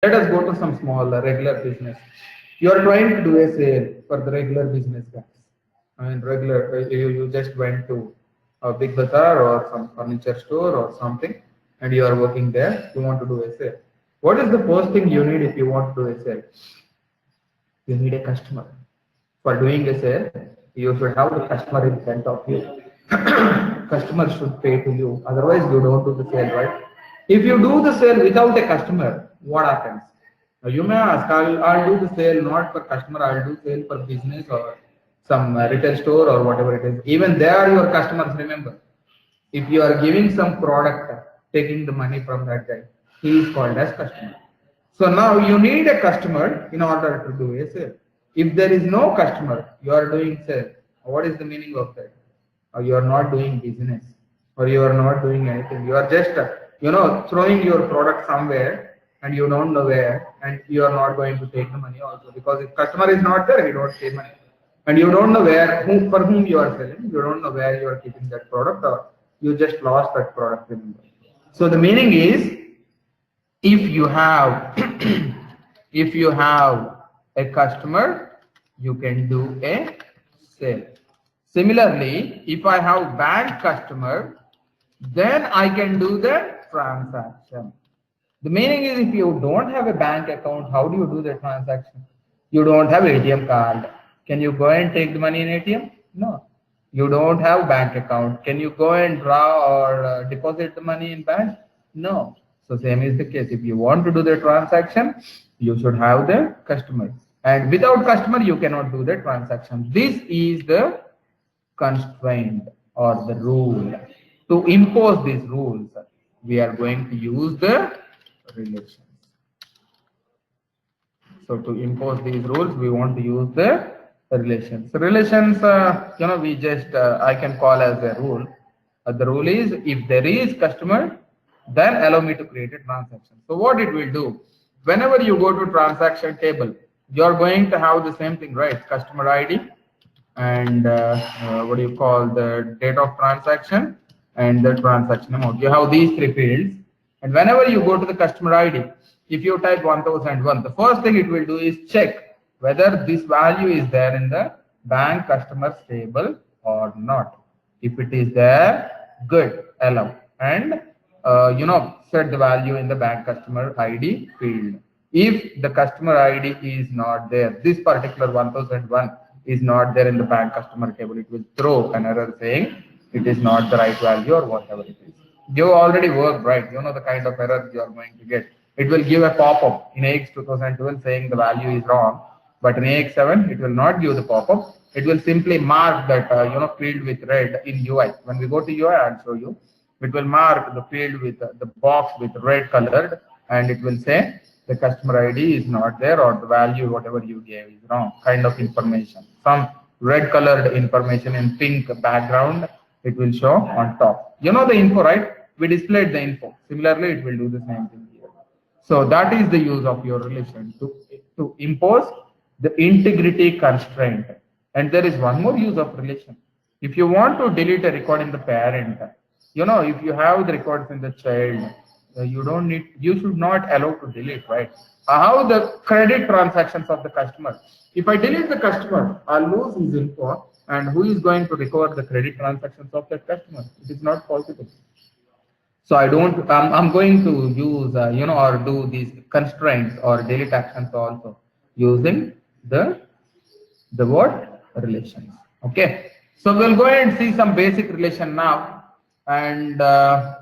Let us go to some small regular business. You are trying to do a sale for the regular business guys. I mean, regular, you just went to a big bazaar or some furniture store or something, and you are working there. You want to do a sale. What is the first thing you need if you want to do a sale? You need a customer. For doing a sale, you should have the customer in front of you. Customer should pay to you. Otherwise, you don't do the sale, right? If you do the sale without a customer, what happens? Now you may ask, I'll do the sale not for customer, I'll do sale for business or some retail store or whatever it is. Even they are your customers, remember. If you are giving some product, taking the money from that guy, he is called as customer. So now you need a customer in order to do a sale. If there is no customer, you are doing sale. What is the meaning of that? Or you are not doing business, or you are not doing anything. You are just, throwing your product somewhere and you don't know where, and you are not going to take the money also because if customer is not there, you don't pay money, and you don't know where, for whom you are selling. You don't know where you are keeping that product, or you just lost that product. Remember. So the meaning is, if you have if you have a customer, you can do a sale. Similarly, if I have bank customer, then I can do the transaction. The meaning is, if you don't have a bank account, how do you do the transaction? You don't have ATM card. Can you go and take the money in ATM? No. You don't have bank account. Can you go and draw or deposit the money in bank? No. So same is the case. If you want to do the transaction, you should have the customer. And without customer, you cannot do the transaction. This is the constraint or the rule. To impose these rules, we are going to use the relations. So to impose these rules, we want to use the relations. So relations, we just, I can call as a rule. The rule is, if there is customer, then allow me to create a transaction. So what it will do, whenever you go to transaction table, you are going to have the same thing, right? Customer ID and what do you call, the date of transaction and the transaction amount. You have these three fields, and whenever you go to the customer ID, if you type 1001, the first thing it will do is check whether this value is there in the bank customers table or not. If it is there, good, allow, and set the value in the bank customer ID field. If the customer ID is not there, this particular 1001 is not there in the bank customer table, it will throw an error saying it is not the right value or whatever it is. You already worked, right? You know the kind of error you are going to get. It will give a pop-up in AX 2012 saying the value is wrong, but in AX7 it will not give the pop-up. It will simply mark that field with red in UI. When we go to UI, I'll show you. It will mark the field with the box with red colored, and it will say the customer ID is not there, or the value whatever you gave is wrong, kind of information. Some red colored information in pink background, it will show on top. You know the info, right? We displayed the info. Similarly, it will do the same thing here. So that is the use of your relation, to impose the integrity constraint. And there is one more use of relation. If you want to delete a record in the parent, if you have the records in the child, you should not allow to delete, right? How the credit transactions of the customer. If I delete the customer, I'll lose his info, and who is going to record the credit transactions of that customer? It is not possible. So I'm going to use, or do these constraints or delete actions also using the word relations. Okay. So we'll go ahead and see some basic relation now. And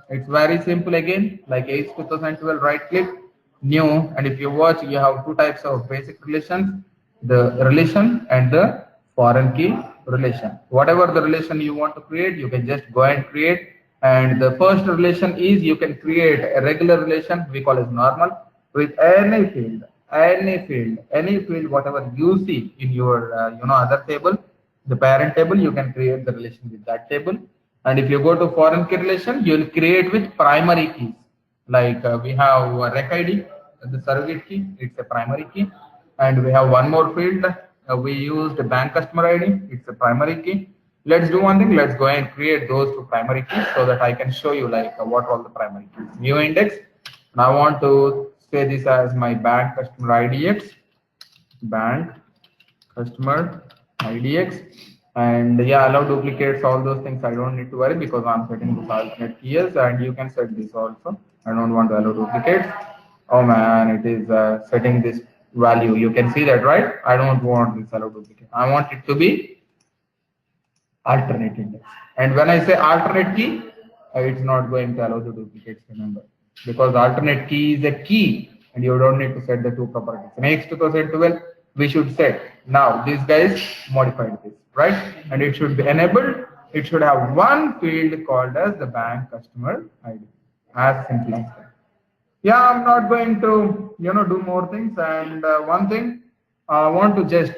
it's very simple again, like AX 2012, right click, new, and if you watch, you have two types of basic relations, the relation and the foreign key relation. Whatever the relation you want to create, you can just go and create. And the first relation is, you can create a regular relation, we call it normal, with any field, whatever you see in your other table, the parent table, you can create the relation with that table. And if you go to foreign key relation, you will create with primary keys. Like we have rec ID, the surrogate key, it's a primary key. And we have one more field, we used bank customer ID, it's a primary key. Let's do one thing, let's go and create those two primary keys so that I can show you like what all the primary keys. New index, and I want to say this as my bank customer IDX, bank customer IDX, and yeah, allow duplicates, all those things I don't need to worry because I'm setting this alternate keys, and you can set this also. I don't want to allow duplicates. Oh man, it is setting this value. You can see that, right? I don't want this allow duplicate. I want it to be alternate index. And when I say alternate key, it's not going to allow the duplicates, remember. Because alternate key is a key and you don't need to set the two properties. Next 2012, we should set. Now, these guys modified this, right? And it should be enabled. It should have one field called as the bank customer ID. As simple as that. Yeah, I'm not going to, do more things. And one thing, I want to just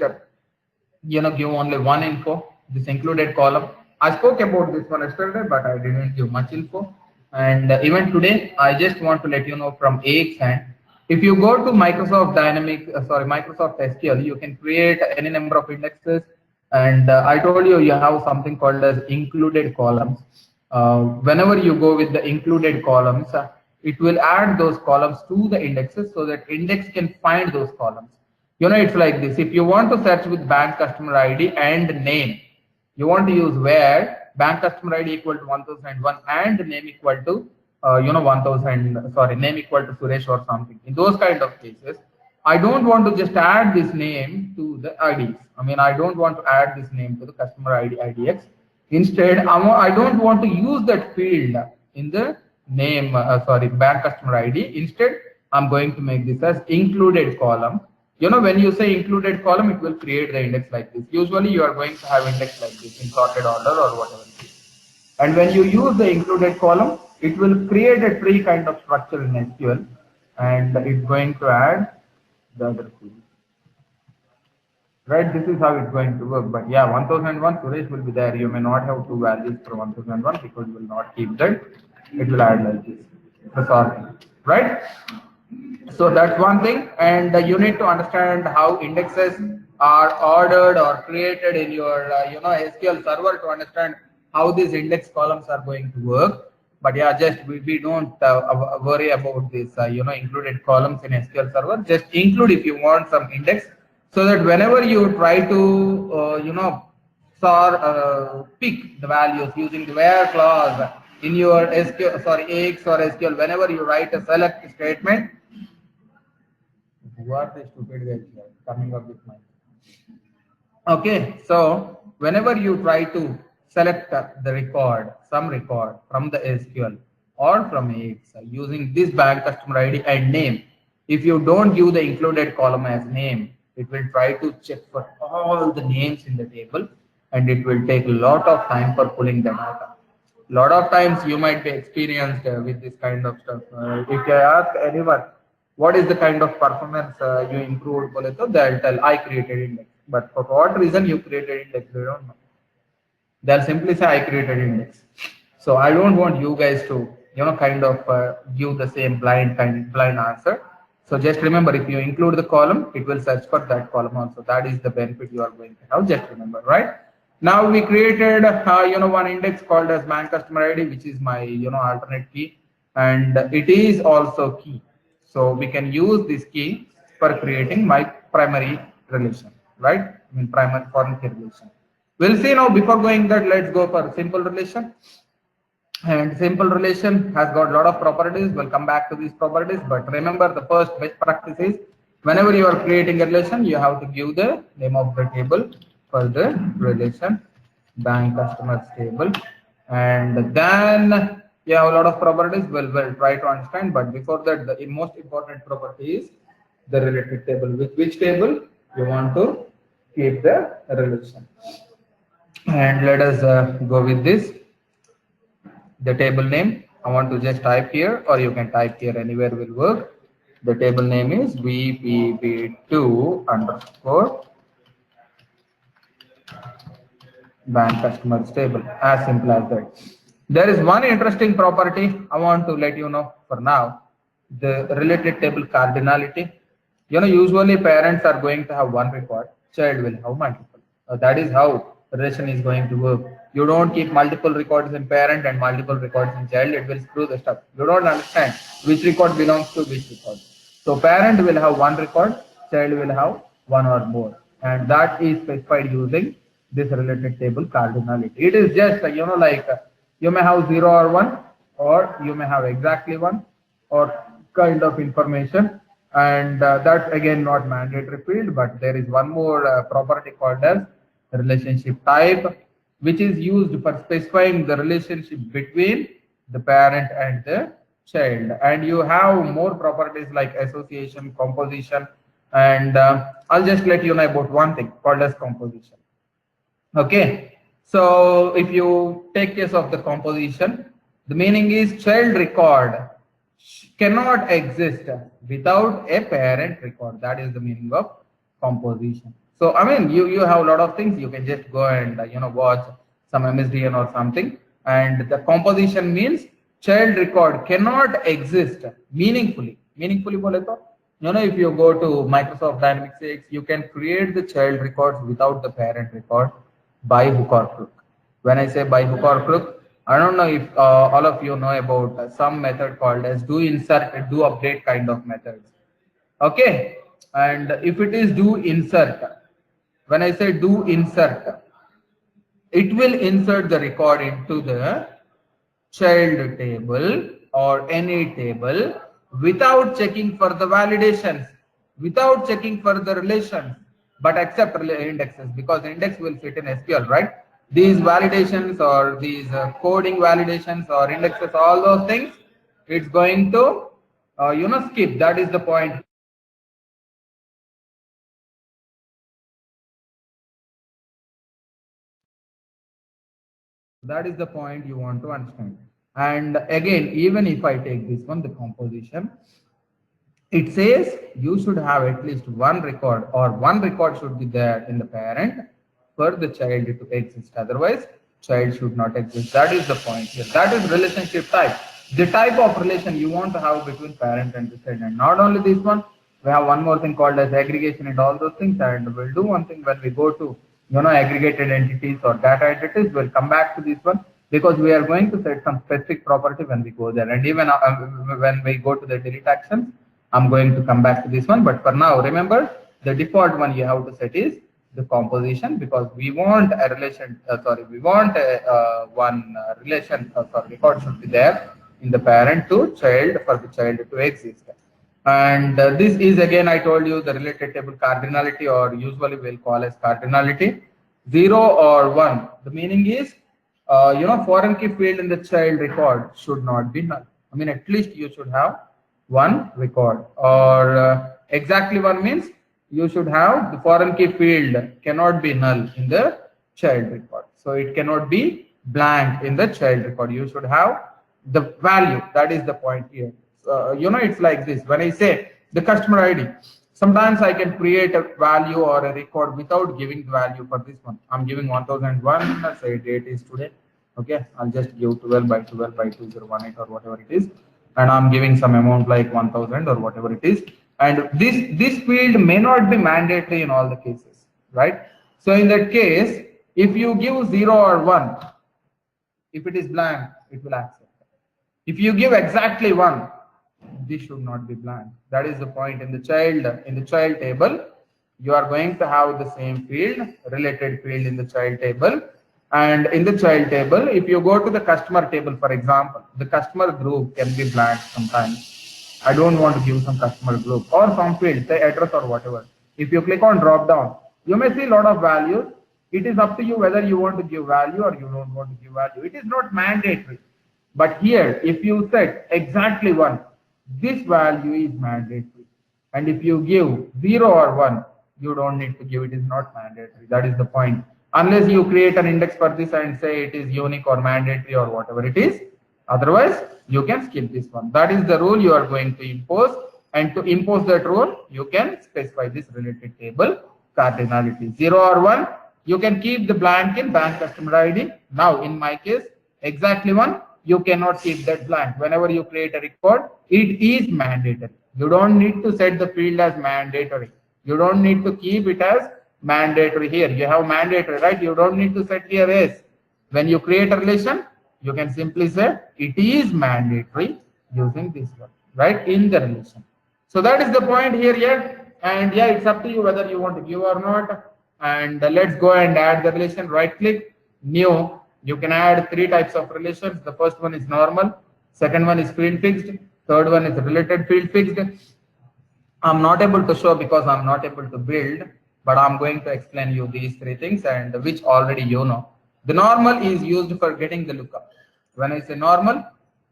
give only one info, this included column. I spoke about this one yesterday, but I didn't give much info. And even today I just want to let you know from AX hand, if you go to Microsoft SQL, you can create any number of indexes. And I told you, you have something called as included columns. Whenever you go with the included columns, it will add those columns to the indexes so that index can find those columns. It's like this. If you want to search with bank customer ID and name, you want to use where bank customer ID equal to 1001 and name equal to 1000, sorry, name equal to Suresh or something. In those kind of cases, I don't want to just add this name to the IDs. I mean, I don't want to add this name to the customer ID IDX. Instead, I don't want to use that field in the name, bank customer ID. Instead, I'm going to make this as included column. When you say included column, it will create the index like this. Usually you are going to have index like this in sorted order or whatever it is. And when you use the included column, it will create a tree kind of structure in SQL, and it's going to add the other field. Right, this is how it's going to work. But yeah, 1001 Suresh will be there. You may not have two values for 1001 because you will not keep that. It will add like this, the sorting, right? So that's one thing, and you need to understand how indexes are ordered or created in your SQL server to understand how these index columns are going to work. But yeah, just we don't worry about this included columns in SQL server. Just include if you want some index, so that whenever you try to pick the values using the where clause in your SQL, AX or SQL, whenever you write a select statement. Who are the stupid guys here coming up with mine? Okay, so whenever you try to select the record, some record from the SQL or from AX using this bank customer ID and name, if you don't give the included column as name, it will try to check for all the names in the table, and it will take a lot of time for pulling them out. A lot of times you might be experienced with this kind of stuff. If I ask anyone, what is the kind of performance you improved, they'll tell I created index. But for what reason you created index, they don't know. They'll simply say I created index. So I don't want you guys to give the same blind answer. So just remember, if you include the column, it will search for that column also. That is the benefit you are going to have. Just remember, right? Now we created one index called as man customer ID, which is my alternate key, and it is also key. So we can use this key for creating my primary relation, right? I mean primary foreign key relation. We'll see now. Before going that, let's go for simple relation. And simple relation has got a lot of properties. We'll come back to these properties, but remember the first best practice is whenever you are creating a relation, you have to give the name of the table for the relation, bank customers table, and then you have a lot of properties. We'll try to understand, but before that, the most important property is the related table. With which table you want to keep the relation. And let us go with this. The table name, I want to just type here, or you can type here, anywhere will work. The table name is VPB2 underscore bank customers table. As simple as that. There is one interesting property I want to let you know for now. The related table cardinality. Usually parents are going to have one record, child will have multiple. That is how relation is going to work. You don't keep multiple records in parent and multiple records in child, it will screw the stuff. You don't understand which record belongs to which record. So parent will have one record, child will have one or more, and that is specified using this related table cardinality. It is just you may have 0 or 1, or you may have exactly 1, or kind of information, and that's again not mandatory field, but there is one more property called as relationship type, which is used for specifying the relationship between the parent and the child. And you have more properties like association, composition, and I'll just let you know about one thing called as composition. Okay, so if you take case of the composition, the meaning is child record cannot exist without a parent record. That is the meaning of composition. So I mean, you have a lot of things. You can just go and watch some MSDN or something, and the composition means child record cannot exist meaningfully. Meaningfully, bole to, if you go to Microsoft Dynamics 6, you can create the child records without the parent record by hook or crook. When I say by hook or crook, I don't know if all of you know about some method called as do insert, do update kind of methods. Okay, and if it is do insert, when I say do insert, it will insert the record into the child table or any table without checking for the validations, without checking for the relations, but except indexes, because index will fit in SQL, right? These validations or these coding validations or indexes, all those things, it's going to skip. That is the point. That is the point you want to understand. And again, even if I take this one, the composition, it says you should have at least one record, or one record should be there in the parent for the child to exist. Otherwise, child should not exist. That is the point here. That is relationship type. The type of relation you want to have between parent and the child. And not only this one, we have one more thing called as aggregation and all those things. And we'll do one thing when we go to aggregated entities or data entities. We'll come back to this one, because we are going to set some specific property when we go there. And even when we go to the delete actions, I'm going to come back to this one. But for now, remember, the default one you have to set is the composition, because we want a relation, we want one relation, record should be there in the parent to child for the child to exist. And this is, again, I told you, the related table cardinality, or usually we'll call as cardinality. 0 or 1, the meaning is foreign key field in the child record should not be null. I mean, at least you should have one record, or exactly 1 means you should have the foreign key field cannot be null in the child record. So it cannot be blank in the child record. You should have the value. That is the point here. It's like this. When I say the customer ID, sometimes I can create a value or a record without giving the value for this one. I'm giving 1001, say date is today. Okay, I'll just give 12 by 12 by 2018 or whatever it is. And I'm giving some amount like 1000 or whatever it is. And this field may not be mandatory in all the cases, right? So in that case, if you give 0 or 1, if it is blank, it will accept. If you give exactly 1, this should not be blank. That is the point. In the child table, you are going to have the same field, related field in the child table. And in the child table, if you go to the customer table, for example, the customer group can be blank sometimes. I don't want to give some customer group or some field, say address or whatever. If you click on drop down, you may see a lot of values. It is up to you whether you want to give value or you don't want to give value. It is not mandatory. But here, if you set exactly 1, this value is mandatory. And if you give 0 or 1, you don't need to give. It is not mandatory. That is the point. Unless you create an index for this and say it is unique or mandatory or whatever it is. Otherwise, you can skip this one. That is the rule you are going to impose. And to impose that rule, you can specify this related table cardinality. 0 or 1, you can keep the blank in bank customer ID. Now, in my case, exactly 1, you cannot keep that blank. Whenever you create a record, it is mandatory. You don't need to set the field as mandatory. You don't need to keep it as mandatory here. You have mandatory, right? You don't need to set here as. When you create a relation, you can simply say it is mandatory using this one, right? In the relation. So that is the point here, yeah. And yeah, it's up to you whether you want to give or not. And let's go and add the relation. Right click, new. You can add three types of relations. The first one is normal. Second one is field fixed. Third one is related field fixed. I'm not able to show because I'm not able to build, but I'm going to explain you these three things and which already you know. The normal is used for getting the lookup. When I say normal,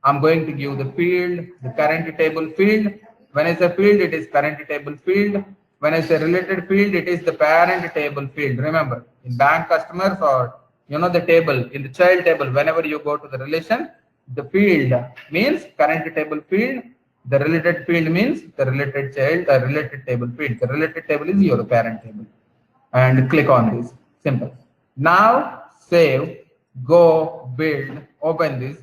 I'm going to give the field, the current table field. When I say field, it is current table field. When I say related field, it is the parent table field. Remember, in bank customers or the table, in the child table, whenever you go to the relation, the field means current table field, the related field means the related child, related table field. The related table is your parent table. And click on this. Simple. Now save, go, build, open this.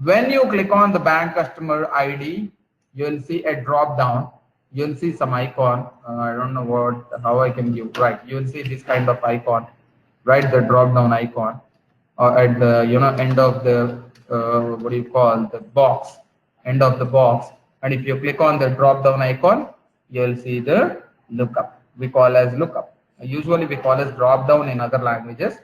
When you click on the bank customer ID, you will see a drop down. You will see some icon. I don't know how I can give. Right. You will see this kind of icon. Right. The drop down icon. At the end of the what do you call the box, end of the box, and if you click on the drop down icon, you will see the lookup. We call as lookup. Usually we call as drop down in other languages,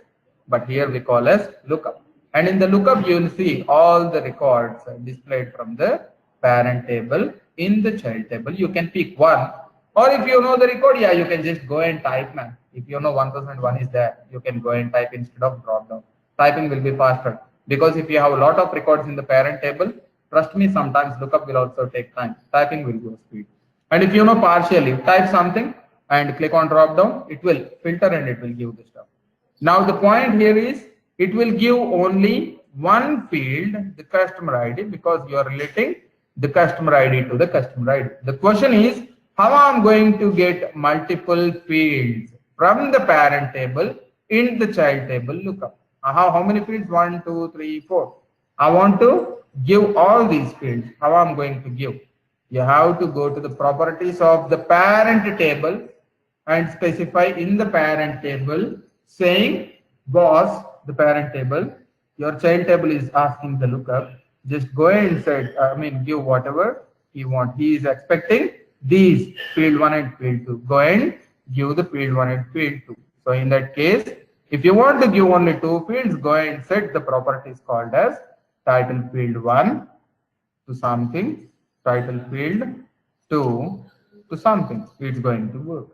but here we call as lookup. And in the lookup you will see all the records displayed from the parent table in the child table. You can pick one, or if you know the record, yeah, you can just go and type, man. If you know 1001 is there, you can go and type instead of drop down. Typing will be faster, because if you have a lot of records in the parent table, trust me, sometimes lookup will also take time. Typing will go speed. And if you know partially, type something and click on drop down, it will filter and it will give the stuff. Now the point here is, it will give only one field, the customer ID, because you are relating the customer ID to the customer ID. The question is, how I'm going to get multiple fields from the parent table in the child table lookup? How many fields? 1, 2, 3, 4. I want to give all these fields. How I'm going to give? You have to go to the properties of the parent table and specify in the parent table saying boss, the parent table, your child table is asking the lookup. Just go and say, give whatever he wants. He is expecting these field 1 and field 2. Go and give the field 1 and field 2. So in that case, if you want to give only two fields, go and set the properties called as title field 1 to something, title field 2 to something. It's going to work.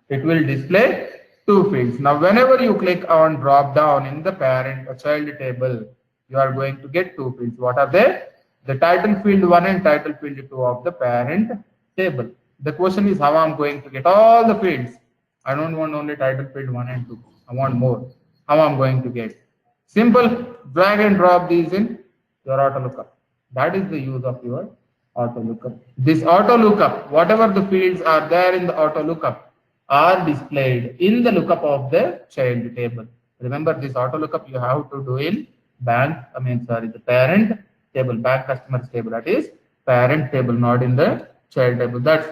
It will display two fields. Now, whenever you click on drop down in the parent or child table, you are going to get two fields. What are they? The title field 1 and title field 2 of the parent table. The question is, how I'm going to get all the fields? I don't want only title field 1 and 2. I want more. How I'm going to get? Simple. Drag and drop these in your auto lookup. That is the use of your auto lookup. This auto lookup, whatever the fields are there in the auto lookup, are displayed in the lookup of the child table. Remember, this auto lookup you have to do in the parent table, bank customers table. That is parent table, not in the child table. That's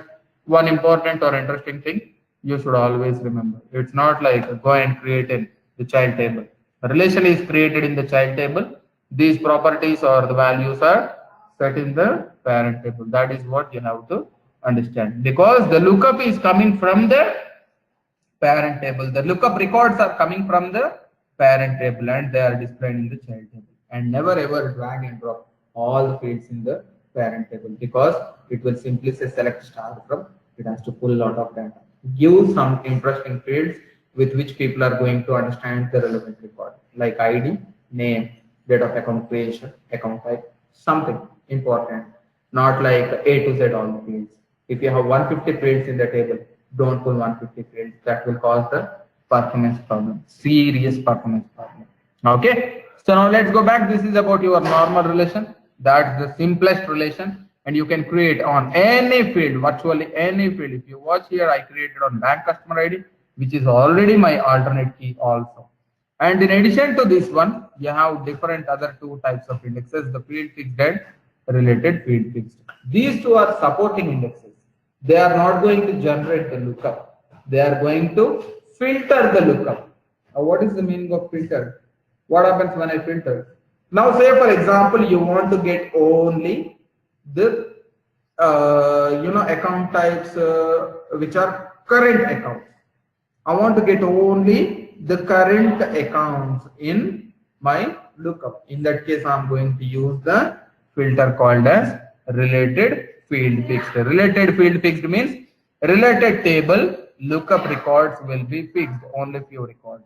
one important or interesting thing you should always remember. It's not like go and create in the child table. The relation is created in the child table. These properties or the values are set in the parent table. That is what you have to understand, because the lookup is coming from the parent table. The lookup records are coming from the parent table and they are displayed in the child table. And never ever drag and drop all the fields in the parent table, because it will simply say select star from. It has to pull a lot of data. Give some interesting fields with which people are going to understand the relevant record, like ID, name, date of account creation, account type, something important, not like A to Z all the fields. If you have 150 fields in the table, don't pull 150 fields. That will cause the performance problem, serious performance problem. Okay. So now let's go back. This is about your normal relation. That's the simplest relation, and you can create on any field, virtually any field. If you watch here, I created on bank customer ID, which is already my alternate key also. And in addition to this one, you have different other two types of indexes, the field fixed and related field fixed. These two are supporting indexes. They are not going to generate the lookup. They are going to filter the lookup. Now, what is the meaning of filter? What happens when I filter? Now, say for example, you want to get only the account types which are current accounts. I want to get only the current accounts in my lookup. In that case, I'm going to use the filter called as related field fixed. Related field fixed means related table lookup records will be fixed, only few records.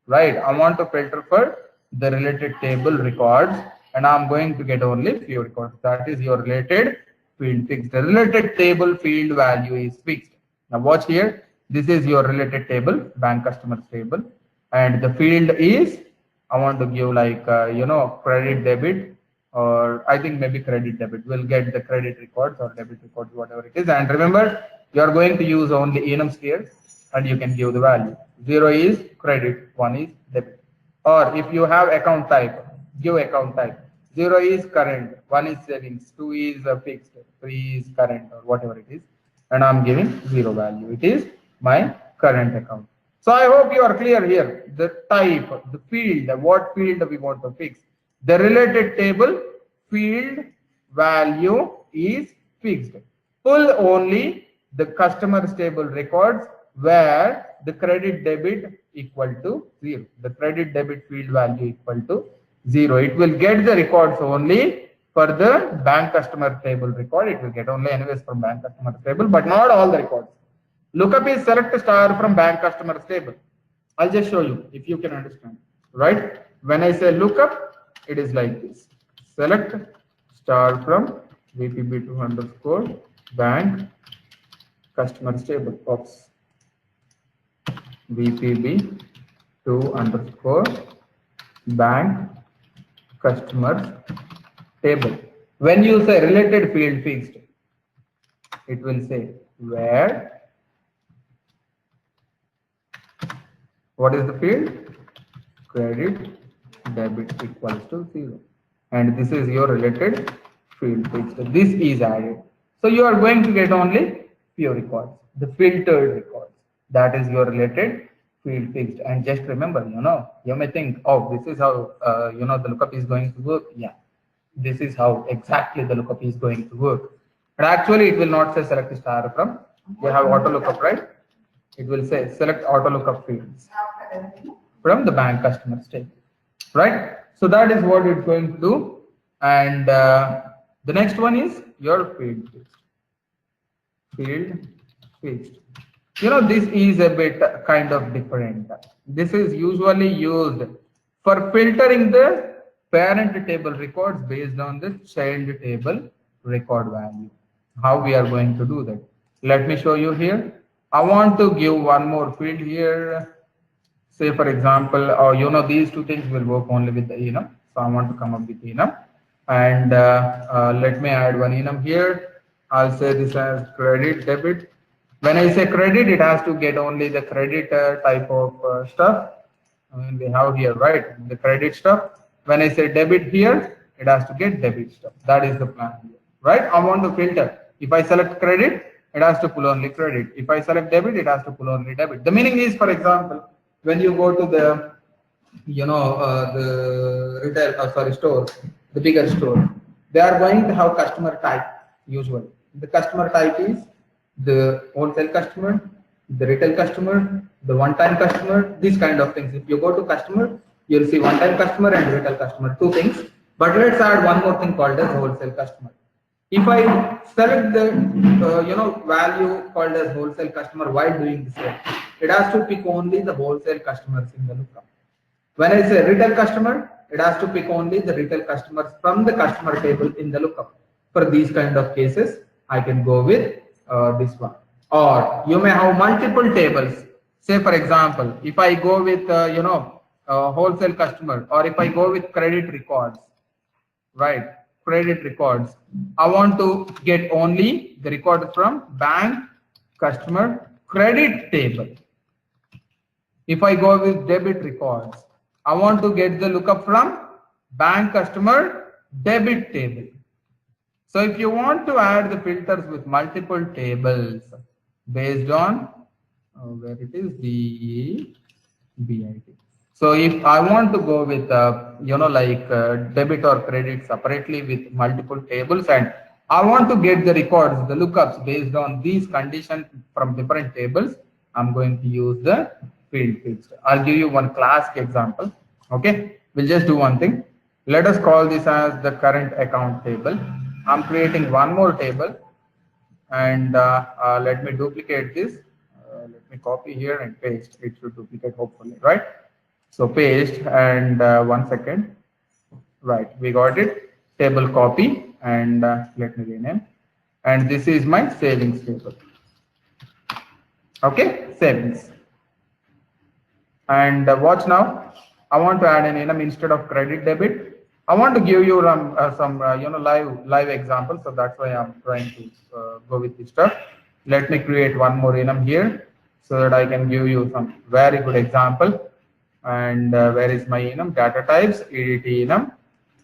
Right? I want to filter for the related table records and I'm going to get only few records. That is your related field fixed. The related table field value is fixed. Now watch here. This is your related table, bank customers table, and the field is I want to give like credit debit, or I think maybe credit debit. We'll get the credit records or debit records, whatever it is. And remember, you are going to use only enums here, and you can give the value. 0 is credit, 1 is debit. Or if you have account type, give account type. 0 is current, 1 is savings, 2 is fixed, 3 is current, or whatever it is, and I'm giving 0 value. It is my current account. So I hope you are clear here. The type, the field, what field we want to fix. The related table field value is fixed. Pull only the customer's table records where the credit debit equal to 0. The credit debit field value equal to 0. It will get the records only for the bank customer table record. It will get only anyways from bank customer table, but not all the records. Lookup is select star from bank customers table. I'll just show you if you can understand. Right? When I say lookup, it is like this. Select star from VPB2 underscore bank customers table. Oops. VPB2 underscore bank customers table. When you say related field fixed, it will say where. What is the field? Credit debit equals to 0. And this is your related field fixed. This is added. So you are going to get only few records, the filtered records. That is your related field fixed. And just remember, you may think, oh, this is how, the lookup is going to work. Yeah, this is how exactly the lookup is going to work. But actually, it will not say select star from. You have auto lookup, right? It will say select auto lookup fields from the bank customers table, right? So that is what it's going to do. And the next one is your field fixed. Field fixed. This is a bit kind of different. This is usually used for filtering the parent table records based on the child table record value. How we are going to do that? Let me show you here. I want to give one more field here. Say for example, these two things will work only with the enum. So I want to come up with enum, and let me add one enum here. I'll say this as credit debit. When I say credit, it has to get only the credit type of stuff. I mean, we have here, right, the credit stuff. When I say debit here, it has to get debit stuff. That is the plan here, right? I want to filter. If I select credit, it has to pull only credit. If I select debit, it has to pull only debit. The meaning is, for example, when you go to the, the retail, store, the bigger store, they are going to have customer type usually. The customer type is the wholesale customer, the retail customer, the one-time customer, these kind of things. If you go to customer, you'll see one-time customer and retail customer, two things. But let's add one more thing called as wholesale customer. If I select the value called as wholesale customer while doing this work, it has to pick only the wholesale customers in the lookup. When I say retail customer, it has to pick only the retail customers from the customer table in the lookup. For these kind of cases, I can go with this one. Or you may have multiple tables. Say for example, if I go with wholesale customer, or if I go with credit records, right? Credit records. I want to get only the record from bank customer credit table. If I go with debit records, I want to get the lookup from bank customer debit table. So if you want to add the filters with multiple tables based on where it is the BIT. So if I want to go with debit or credit separately with multiple tables, and I want to get the records, the lookups based on these conditions from different tables. I'm going to use the field fixed. I'll give you one classic example. Okay, we'll just do one thing. Let us call this as the current account table. I'm creating one more table, and let me duplicate this. Let me copy here and paste. It should duplicate hopefully, right? So paste, and 1 second. Right, we got it. Table copy, and let me rename. And this is my savings table. Okay, savings. And watch now. I want to add an enum instead of credit debit. I want to give you some live example. So that's why I'm trying to go with this stuff. Let me create one more enum here so that I can give you some very good example. And where is my enum? Data types, EDT enum.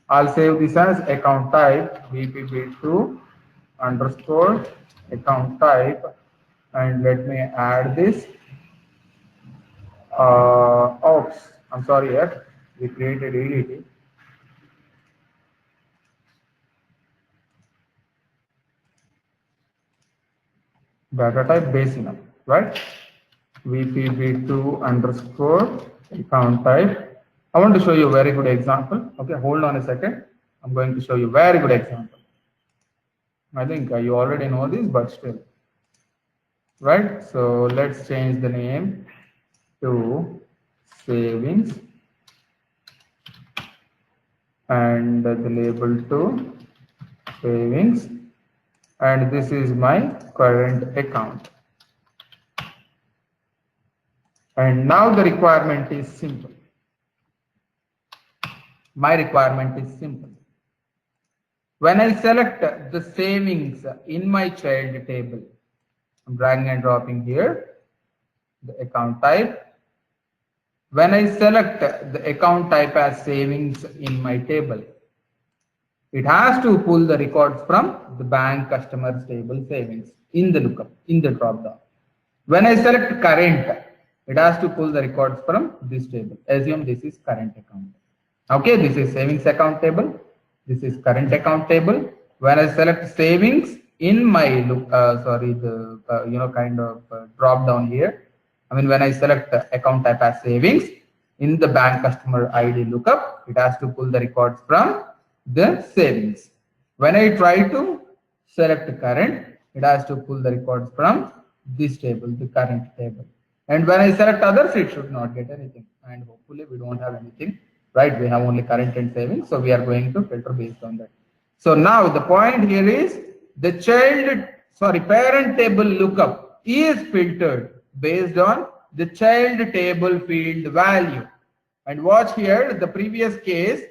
I'll save this as account type BPB2 underscore account type, and let me add this. Oops, I'm sorry, yes, we created EDT. Data type base enum, right? VPB2 underscore account type. I want to show you a very good example. Okay, hold on a second. I'm going to show you a very good example. I think you already know this, but still. Right? So let's change the name to savings and the label to savings. And this is my current account. And now the requirement is simple. My requirement is simple. When I select the savings in my child table, I'm dragging and dropping here the account type. When I select the account type as savings in my table, it has to pull the records from the bank customers table savings in the lookup, in the drop down. When I select current, it has to pull the records from this table. Assume this is current account. Okay, this is savings account table. This is current account table. When I select savings in my drop down here, I mean when I select account type as savings in the bank customer ID lookup, it has to pull the records from the savings. When I try to select current, it has to pull the records from this table, the current table. And when I select others, it should not get anything. And hopefully we don't have anything, right? We have only current and savings. So we are going to filter based on that. So now the point here is the parent table lookup is filtered based on the child table field value. And watch here, the previous case,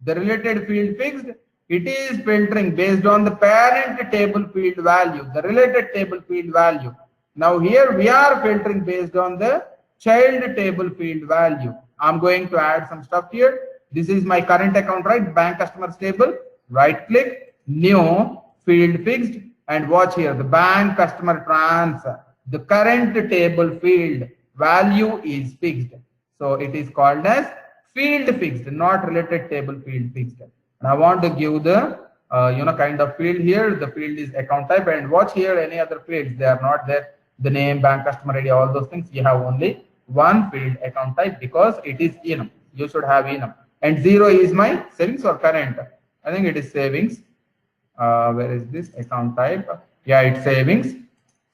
the related field fixed, it is filtering based on the parent table field value, the related table field value. Now here we are filtering based on the child table field value. I'm going to add some stuff here. This is my current account, right? Bank customers table. Right click, new field fixed, and watch here the bank customer transfer. The current table field value is fixed. So it is called as field fixed, not related table field fixed. And I want to give the kind of field here. The field is account type, and watch here any other fields, they are not there. The name, bank, customer ID, all those things. You have only one field account type because it is enum. You should have enum. And 0 is my savings or current. I think it is savings. Where is this account type? Yeah, it's savings.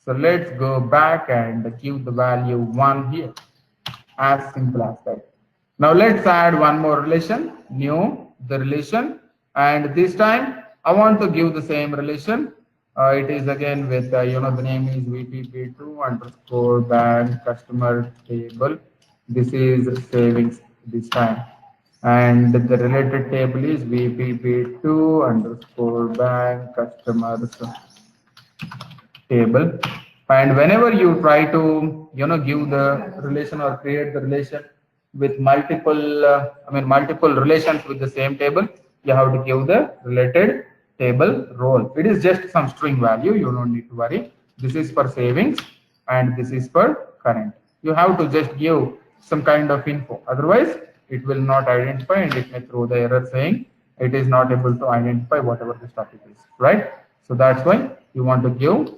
So let's go back and give the value 1 here. As simple as that. Now let's add one more relation, new the relation, and this time I want to give the same relation. It is again with the name is VPP2 underscore bank customer table. This is savings this time, and the related table is VPP2 underscore bank customers table. And whenever you try to give the relation or create the relation with multiple multiple relations with the same table, you have to give the related table role. It is just some string value, you don't need to worry. This is for savings and this is for current. You have to just give some kind of info, otherwise it will not identify and it may throw the error saying it is not able to identify whatever the topic is, right? So that's why you want to give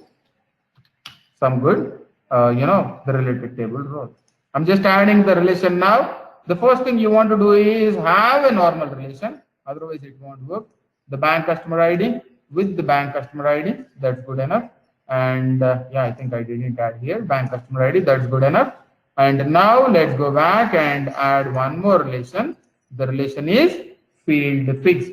some good, the related table rows. I'm just adding the relation now. The first thing you want to do is have a normal relation, otherwise it won't work. The bank customer ID with the bank customer ID, that's good enough. And yeah, I think I didn't add here bank customer ID, that's good enough. And now let's go back and add one more relation. The relation is field fixed.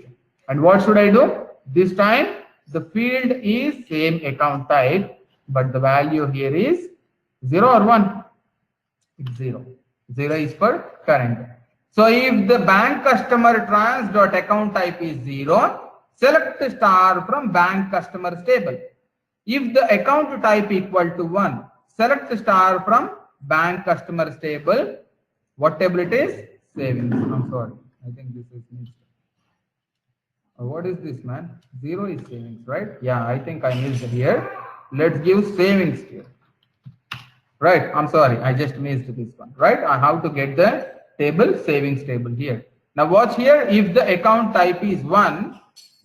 And what should I do? This time the field is same account type, but the value here is 0 or 1. It's 0. 0 is for current. So if the bank customer trans dot account type is 0, select star from bank customer table. If the account type equal to 1, select star from bank customer table. What table it is? Savings. I'm sorry. I think this is missed. What is this, man? 0 is savings, right? Yeah, I think I missed here. Let's give savings here. Right, I'm sorry, I just missed this one, right? I have to get the table, savings table here. Now watch here, if the account type is 1,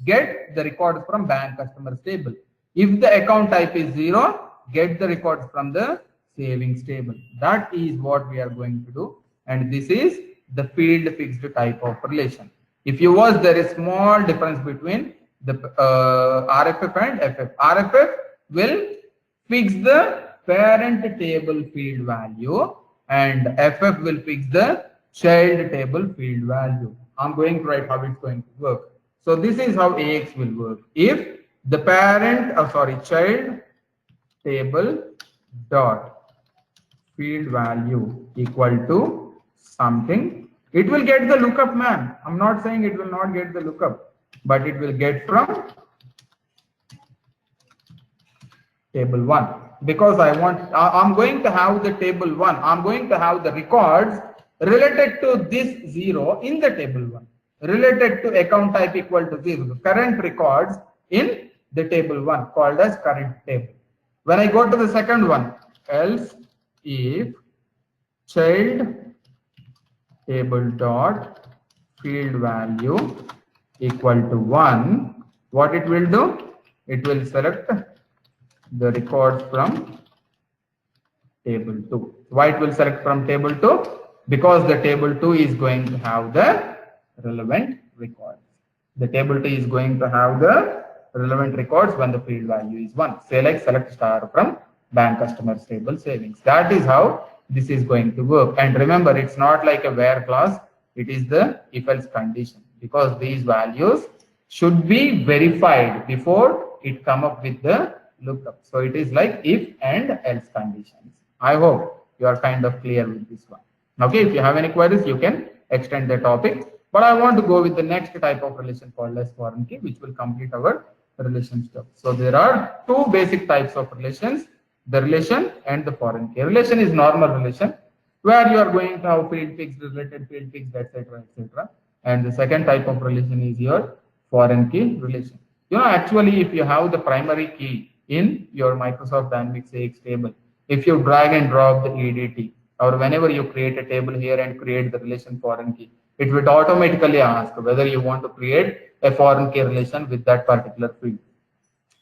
get the records from bank customers table. If the account type is 0, get the records from the savings table. That is what we are going to do. And this is the field fixed type of relation. If you watch, there is small difference between the RFF and FF. RFF will fix the parent table field value and FF will fix the child table field value. I'm going to write how it's going to work. So this is how AX will work. If the parent, child table dot field value equal to something, it will get the lookup, man. I'm not saying it will not get the lookup, but it will get from table 1. Because I'm going to have the table 1. I'm going to have the records related to this 0 in the table 1. Related to account type equal to 0. Current records in the table 1 called as current table. When I go to the second one, else if child table dot field value equal to 1, what it will do? It will select the records from table 2. Why it will select from table 2? Because the table 2 is going to have the relevant records. The table 2 is going to have the relevant records when the field value is 1. Say like select star from bank customers table savings. That is how this is going to work. And remember, it's not like a where clause. It is the if else condition, because these values should be verified before it come up with the lookup. So it is like if and else conditions. I hope you are kind of clear with this one. Okay, if you have any queries, you can extend the topic. But I want to go with the next type of relation called as foreign key, which will complete our relation stuff. So there are two basic types of relations, the relation and the foreign key. Relation is normal relation, where you are going to have field fixed, related field fixed, etc., etc. And the second type of relation is your foreign key relation. Actually, if you have the primary key in your Microsoft Dynamics AX table, if you drag and drop the EDT, or whenever you create a table here and create the relation foreign key, it will automatically ask whether you want to create a foreign key relation with that particular field.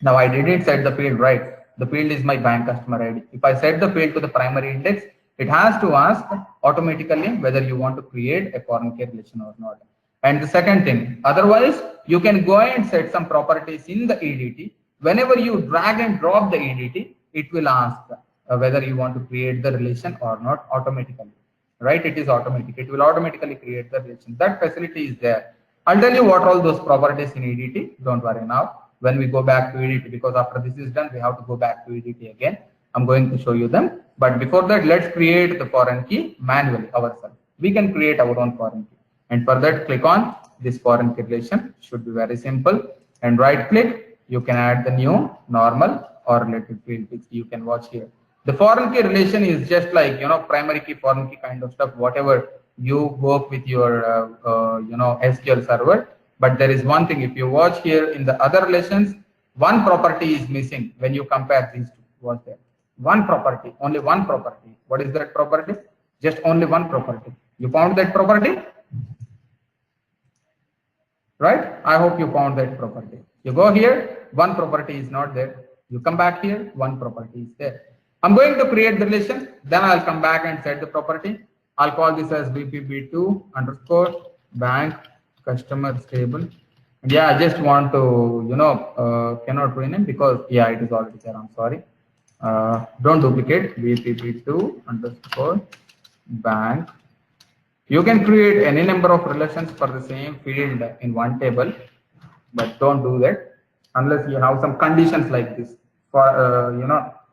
Now I didn't set the field right. The field is my bank customer ID. If I set the field to the primary index, it has to ask automatically whether you want to create a foreign key relation or not. And the second thing, otherwise you can go and set some properties in the EDT. Whenever you drag and drop the EDT, it will ask whether you want to create the relation or not automatically. Right? It is automatic. It will automatically create the relation. That facility is there. I'll tell you what all those properties in EDT. Don't worry now. When we go back to EDT, because after this is done, we have to go back to EDT again. I'm going to show you them. But before that, let's create the foreign key manually ourselves. We can create our own foreign key. And for that, click on this foreign key relation. Should be very simple. And right click, you can add the new normal or related field fixed. You can watch here. The foreign key relation is just like, primary key, foreign key kind of stuff, whatever you work with your, SQL server. But there is one thing, if you watch here in the other relations, one property is missing when you compare these two. What's that? One property, only one property. What is that property? Just only one property. You found that property? Right? I hope you found that property. You go here, one property is not there. You come back here, one property is there. I'm going to create the relation, then I'll come back and set the property. I'll call this as BPB2 underscore bank customer stable. And yeah, I just want to, cannot rename because yeah, it is already there. I'm sorry. Don't duplicate BPB2 underscore bank. You can create any number of relations for the same field in one table, but don't do that unless you have some conditions like this for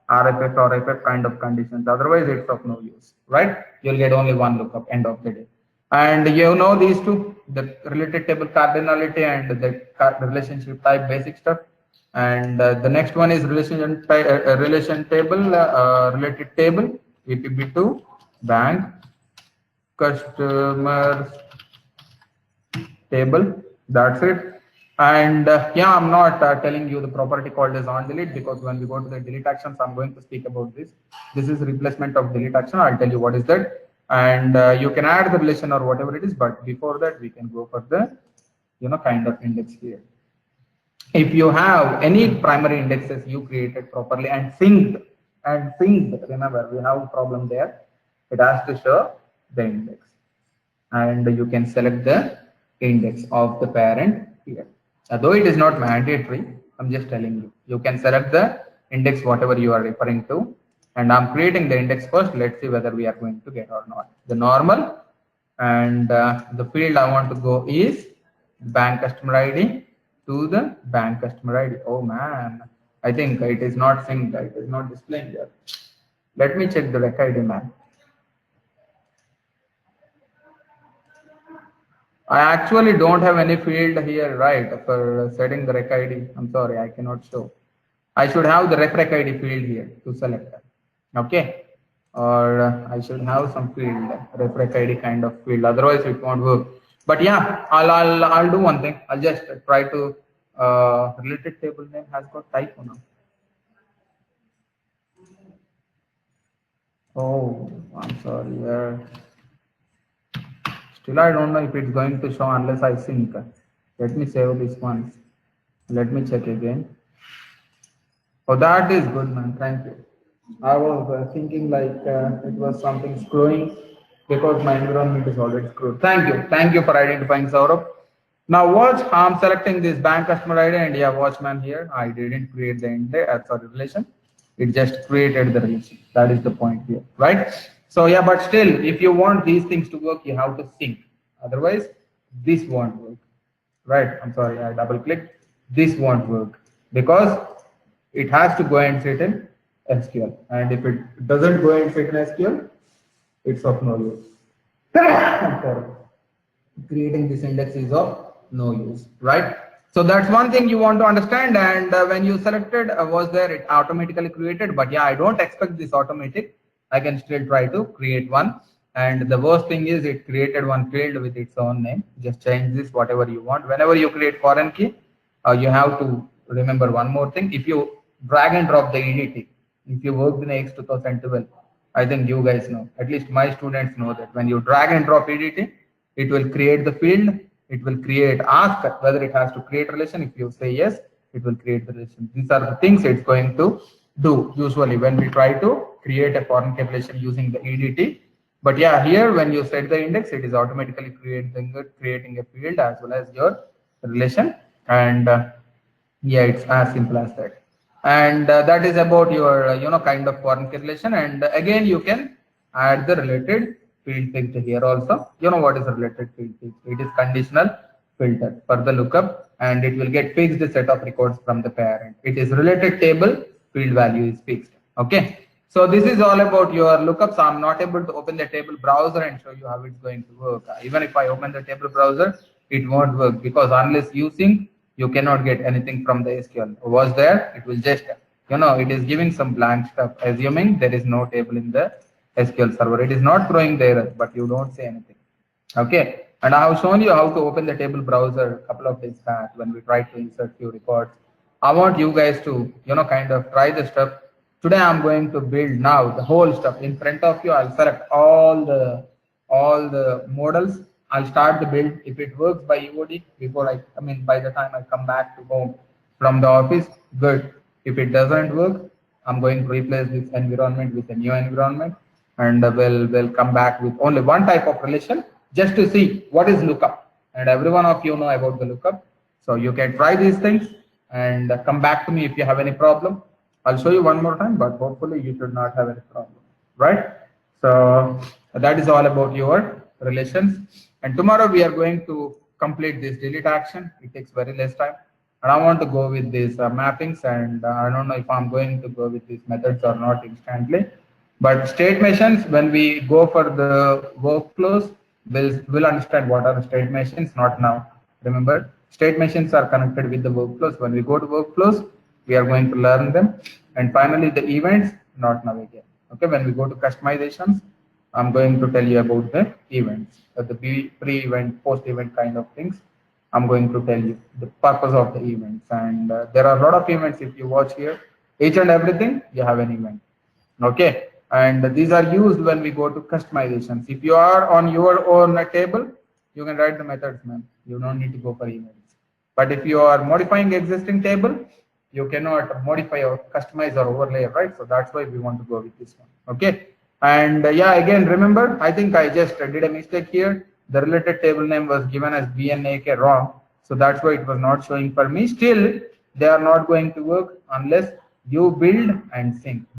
RFS or FF kind of conditions. Otherwise, it's of no use, right? You'll get only one lookup end of the day. And you know these two, the related table cardinality and the relationship type basic stuff. And the next one is relation table related table VPB2 bank customers table. That's it. And yeah, I'm not telling you the property called as on delete because when we go to the delete actions, I'm going to speak about this. This is replacement of delete action. I'll tell you what is that. And you can add the relation or whatever it is, but before that, we can go for the kind of index here. If you have any primary indexes you created properly and synced, remember we have a problem there. It has to show the index, and you can select the index of the parent here. Though it is not mandatory, I'm just telling you. You can select the index whatever you are referring to, and I'm creating the index first. Let's see whether we are going to get or not. The normal, and the field I want to go is bank customer ID to the bank customer ID. Oh man, I think it is not synced. It is not displaying there. Let me check the rec ID, man. I actually don't have any field here, right, for setting the rec ID. I'm sorry, I cannot show. I should have the rec ID field here to select. Okay, or I should have some field rec ID kind of field. Otherwise, it won't work. But yeah, I'll do one thing. I'll just try to related table name has got typo now. Oh, I'm sorry. Still, I don't know if it's going to show unless I sync. Let me save this once. Let me check again. Oh, that is good, man. Thank you. I was thinking like it was something screwing because my environment is already screwed. Thank you. Thank you for identifying Saurabh. Now watch, I'm selecting this bank customer ID and yeah, watchman here. I didn't create the relation. It just created the relation. That is the point here, right? So yeah, but still, if you want these things to work, you have to sync. Otherwise, this won't work, right? I'm sorry, I double clicked. This won't work because it has to go and sit in SQL. And if it doesn't go and sit in SQL, it's of no use. I'm sorry. Creating this index is of no use, right? So that's one thing you want to understand. And when you selected was there, it automatically created. But yeah, I don't expect this automatic. I can still try to create one. And the worst thing is it created one field with its own name. Just change this whatever you want. Whenever you create foreign key, you have to remember one more thing. If you drag and drop the EDT, if you worked in X 2012, I think you guys know, at least my students know that when you drag and drop EDT, it will create the field, it will create, ask whether it has to create relation. If you say yes, it will create the relation. These are the things it's going to do usually when we try to create a foreign key relation using the EDT. But yeah, here when you set the index, it is automatically creating a field as well as your relation. And yeah, it's as simple as that. And that is about your kind of foreign key relation. And again, you can add the related field filter here also. You know what is a related field filter? It is conditional filter for the lookup, and it will get fixed set of records from the parent. It is related table, field value is fixed. Okay. So this is all about your lookups. I'm not able to open the table browser and show you how it's going to work. Even if I open the table browser, it won't work because unless you sync, you cannot get anything from the SQL. Was there? It will just, it is giving some blank stuff, assuming there is no table in the SQL server. It is not throwing the error, but you don't say anything. Okay. And I have shown you how to open the table browser a couple of days back when we tried to insert few records. I want you guys to, kind of try the stuff. Today I'm going to build now the whole stuff in front of you. I'll select all the models. I'll start the build. If it works by EOD before by the time I come back to home, from the office, good. If it doesn't work, I'm going to replace this environment with a new environment, and we'll come back with only one type of relation just to see what is lookup. And every one of you know about the lookup, so you can try these things and come back to me if you have any problem. I'll show you one more time, but hopefully you should not have any problem, right? So that is all about your relations. And tomorrow we are going to complete this delete action. It takes very less time. And I want to go with these mappings, and I don't know if I'm going to go with these methods or not instantly. But state machines, when we go for the workflows, we'll understand what are the state machines, not now. Remember, state machines are connected with the workflows. When we go to workflows, we are going to learn them. And finally, the events, not now again. Okay, when we go to customizations, I'm going to tell you about the events, the pre-event, post-event kind of things. I'm going to tell you the purpose of the events. And there are a lot of events. If you watch here, each and everything, you have an event. Okay, and these are used when we go to customizations. If you are on your own table, you can write the methods, man. You don't need to go for events. But if you are modifying existing table, you cannot modify or customize or overlay, right? So that's why we want to go with this one. Okay, and yeah, again, remember, I think I just did a mistake here. The related table name was given as BNAK wrong, so that's why it was not showing for me. Still, they are not going to work unless you build and sync.